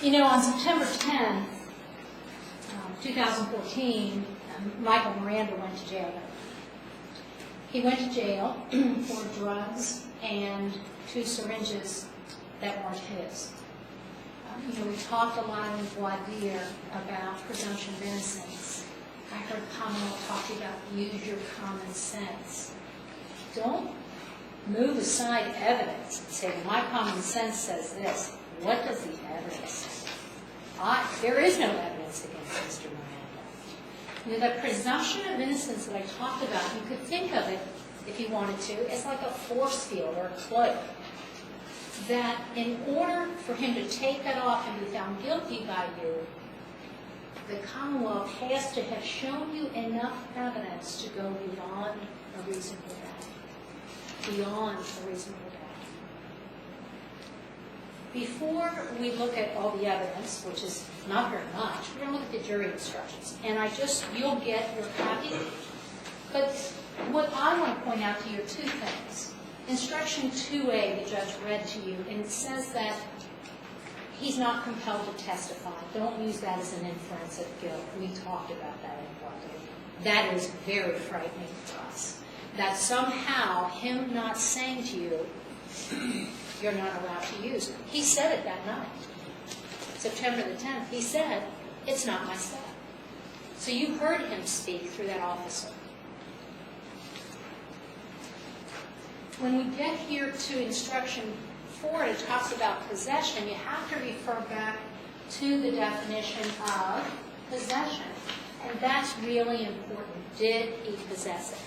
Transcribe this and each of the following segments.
You know, on September 10, 2014, Michael Miranda went to jail. He went to jail for drugs and 2 syringes that weren't his. You know, we talked a lot in voir dire about presumption of innocence. I heard Commonwealth talking about use your common sense. Don't move aside evidence and say, well, my common sense says this. What does the evidence say? There is no evidence against Mr. Miranda. You know, the presumption of innocence that I talked about, you could think of it, if you wanted to, as like a force field or a cloak. That in order for him to take that off and be found guilty by you, the Commonwealth has to have shown you enough evidence to go beyond a reasonable doubt. Beyond a reasonable doubt. Before we look at all the evidence, which is not very much, we're going to look at the jury instructions. And you'll get your copy. But what I want to point out to you are 2 things. Instruction 2A, the judge read to you, and it says that he's not compelled to testify. Don't use that as an inference of guilt. We talked about that in part. That is very frightening for us. That somehow him not saying to you, you're not allowed to use it. He said it that night, September the 10th. He said, it's not my step. So you heard him speak through that officer. When we get here to instruction 4, it talks about possession. You have to refer back to the definition of possession. And that's really important. Did he possess it?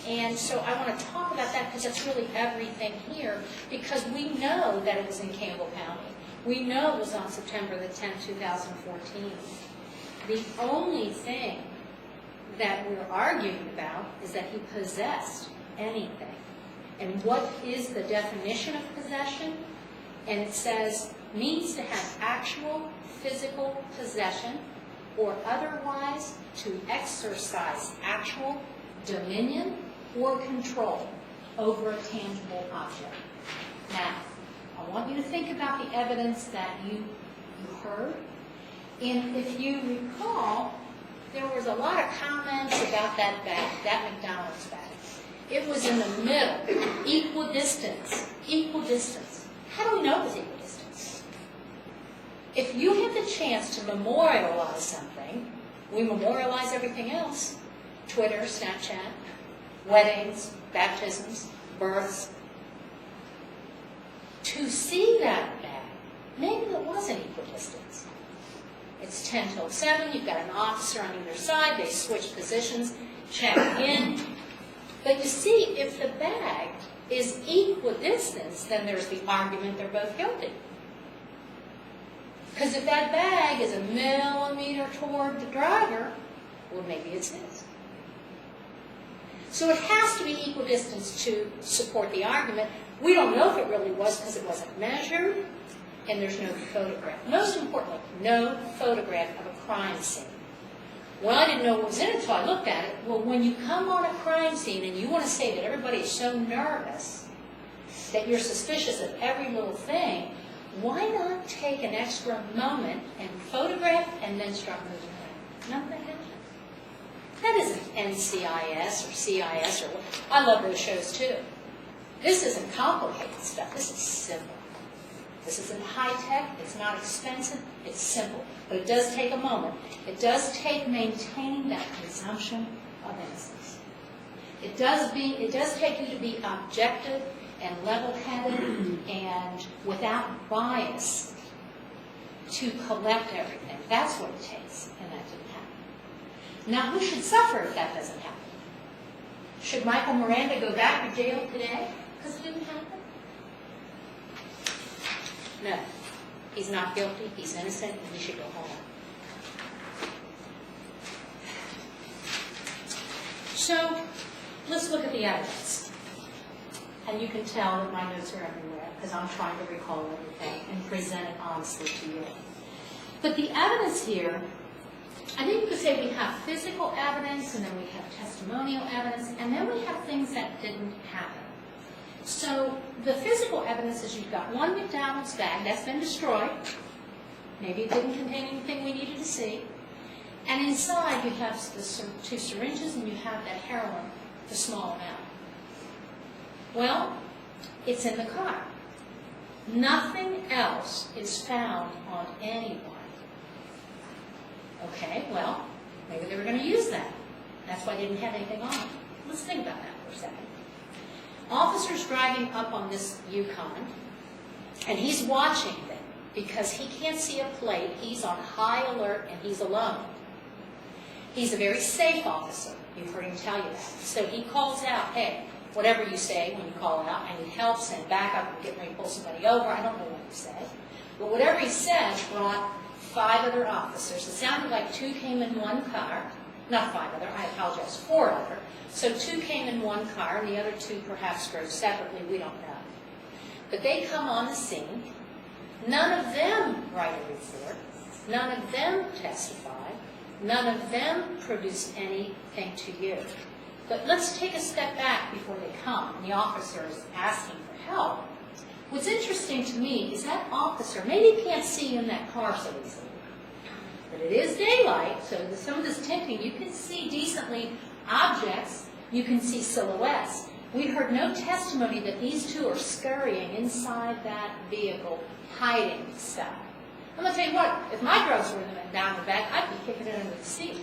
And so I want to talk about that because that's really everything here, because we know that it was in Campbell County. We know it was on September the 10th, 2014. The only thing that we're arguing about is that he possessed anything. And what is the definition of possession? And it says, means to have actual physical possession or otherwise to exercise actual dominion or control over a tangible object. Now, I want you to think about the evidence that you heard. And if you recall, there was a lot of comments about that bag, that McDonald's bag. It was in the middle, equal distance, equal distance. How do we know it was equal distance? If you have the chance to memorialize something, we memorialize everything else. Twitter, Snapchat, weddings, baptisms, births. To see that bag, maybe it wasn't equal distance. It's 10 till 7, you've got an officer on either side, they switch positions, check in. But you see, if the bag is equal distance, then there's the argument they're both guilty. Because if that bag is a millimeter toward the driver, well, maybe it's his. So it has to be equal distance to support the argument. We don't know if it really was because it wasn't measured, and there's no photograph. Most importantly, no photograph of a crime scene. Well, I didn't know what was in it until I looked at it. Well, when you come on a crime scene and you want to say that everybody is so nervous that you're suspicious of every little thing, why not take an extra moment and photograph and then start moving around? Nothing happens. That isn't NCIS or CIS or what. I love those shows too. This isn't complicated stuff. This is simple. This isn't high-tech, it's not expensive, it's simple. But it does take a moment. It does take maintaining that presumption of innocence. It does take you to be objective and level-headed and without bias to collect everything. That's what it takes, and that didn't happen. Now, who should suffer if that doesn't happen? Should Michael Miranda go back to jail today because it didn't happen? No, he's not guilty, he's innocent, and he should go home. So, let's look at the evidence. And you can tell that my notes are everywhere, because I'm trying to recall everything and present it honestly to you. But the evidence here, I think you could say we have physical evidence, and then we have testimonial evidence, and then we have things that didn't happen. So the physical evidence is you've got one McDonald's bag that's been destroyed. Maybe it didn't contain anything we needed to see. And inside you have the 2 syringes and you have that heroin, the small amount. Well, it's in the car. Nothing else is found on anyone. Okay, well, maybe they were going to use that. That's why they didn't have anything on it. Let's think about that for a second. Officer's driving up on this Yukon, and he's watching them because he can't see a plate. He's on high alert, and he's alone. He's a very safe officer. You've heard him tell you that. So he calls out, hey, whatever you say when you call out, I need help, send backup, I'm getting ready to pull somebody over. I don't know what he said. But whatever he said brought 5 other officers. It sounded like 2 came in one car. Not 5 other, I apologize, 4 other. So 2 came in one car, and the other 2 perhaps drove separately, we don't know. But they come on the scene. None of them write a report. None of them testify. None of them produce anything to you. But let's take a step back before they come, and the officer is asking for help. What's interesting to me is that officer maybe can't see in that car so easily. But it is daylight, so some of this tinting, you can see decently objects, you can see silhouettes. We heard no testimony that these 2 are scurrying inside that vehicle, hiding stuff. I'm going to tell you what, if my drugs were down the back, I'd be kicking it under the seat.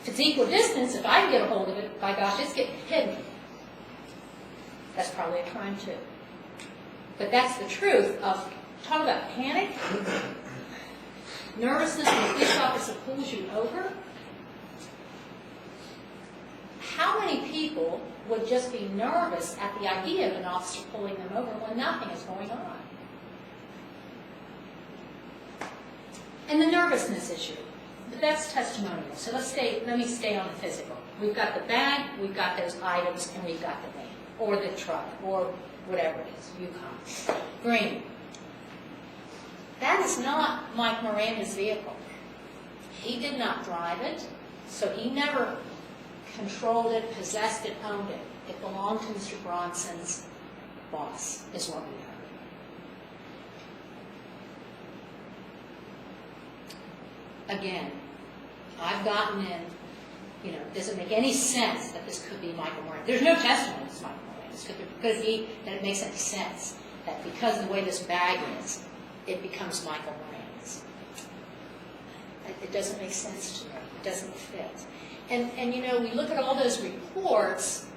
If it's equal distance, if I can get a hold of it, by gosh, it's getting hidden. That's probably a crime too. But that's the truth of, talk about panic, nervousness when a police officer pulls you over. How many people would just be nervous at the idea of an officer pulling them over when nothing is going on? And the nervousness issue, but that's testimonial. So let me stay on the physical. We've got the bag, we've got those items, and we've got the van, or the truck, or whatever it is, Yukon. Green. That is not Mike Miranda's vehicle. He did not drive it, so he never controlled it, possessed it, owned it. It belonged to Mr. Bronson's boss, is what we heard. Again, I've gotten in, does it make any sense that this could be Michael Miranda? There's no testimony it's Michael Miranda. Could it be that it makes any sense that because of the way this bag is, it becomes Michael Miranda's? It doesn't make sense to me. It doesn't fit. And we look at all those reports,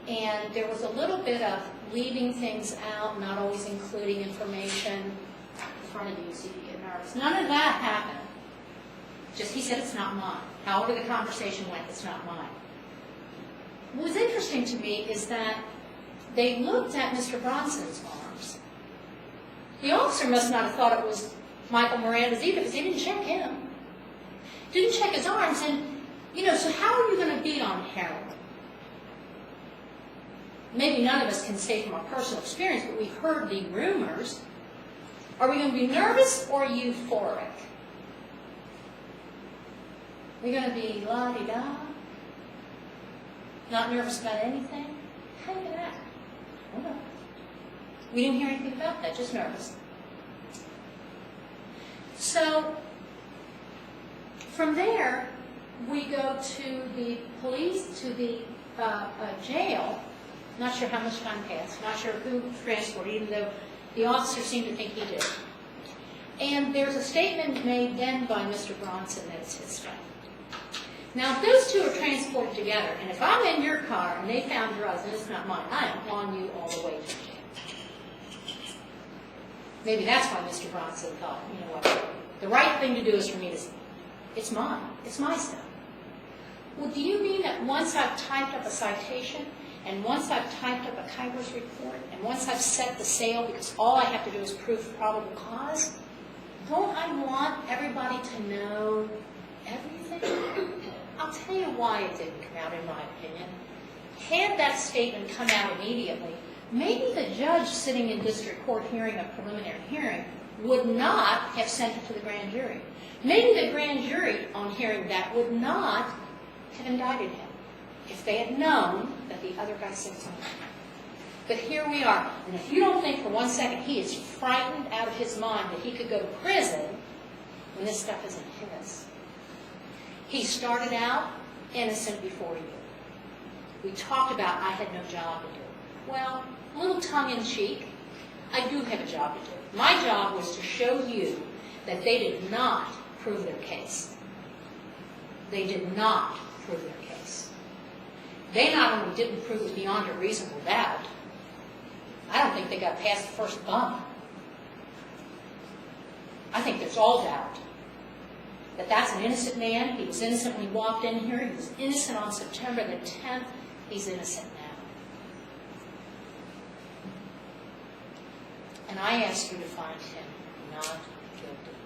and there was a little bit of leaving things out, not always including information in front of you so you get nervous. None of that happened. Just he said it's not mine. However the conversation went, it's not mine. What was interesting to me is that they looked at Mr. Bronson's arms. The officer must not have thought it was Michael Miranda's either, because he didn't check him. Didn't check his arms, and so how are you going to be on heroin? Maybe none of us can say from our personal experience, but we've heard the rumors. Are we going to be nervous or euphoric? Are we going to be la-di-da? Not nervous about anything? How do you act? I don't know. We didn't hear anything about that, just nervous. So, from there, we go to the police, to the jail. Not sure how much time passed, not sure who transported, even though the officer seemed to think he did. And there's a statement made then by Mr. Bronson that it's his stuff. Now, if those 2 are transported together, and if I'm in your car and they found drugs and it's not mine, I am on you all the way to jail. Maybe that's why Mr. Bronson thought, you know what, the right thing to do is for me to say, it's mine, it's my stuff. Well, do you mean that once I've typed up a citation, and once I've typed up a Kairos report, and once I've set the sale, because all I have to do is prove probable cause, don't I want everybody to know everything? I'll tell you why it didn't come out, in my opinion. Had that statement come out immediately, maybe the judge sitting in district court hearing a preliminary hearing would not have sent it to the grand jury. Maybe the grand jury, on hearing that, would not have indicted him if they had known that the other guy said something. But here we are. And if you don't think for one second he is frightened out of his mind that he could go to prison when this stuff isn't his. He started out innocent before you. We talked about I had no job to do. Well, a little tongue-in-cheek, I do have a job to do. My job was to show you that they did not prove their case. They did not prove their case. They not only didn't prove it beyond a reasonable doubt, I don't think they got past the first bump. I think there's all doubt that that's an innocent man. He was innocent when he walked in here. He was innocent on September the 10th. He's innocent now. And I ask you to find him not guilty.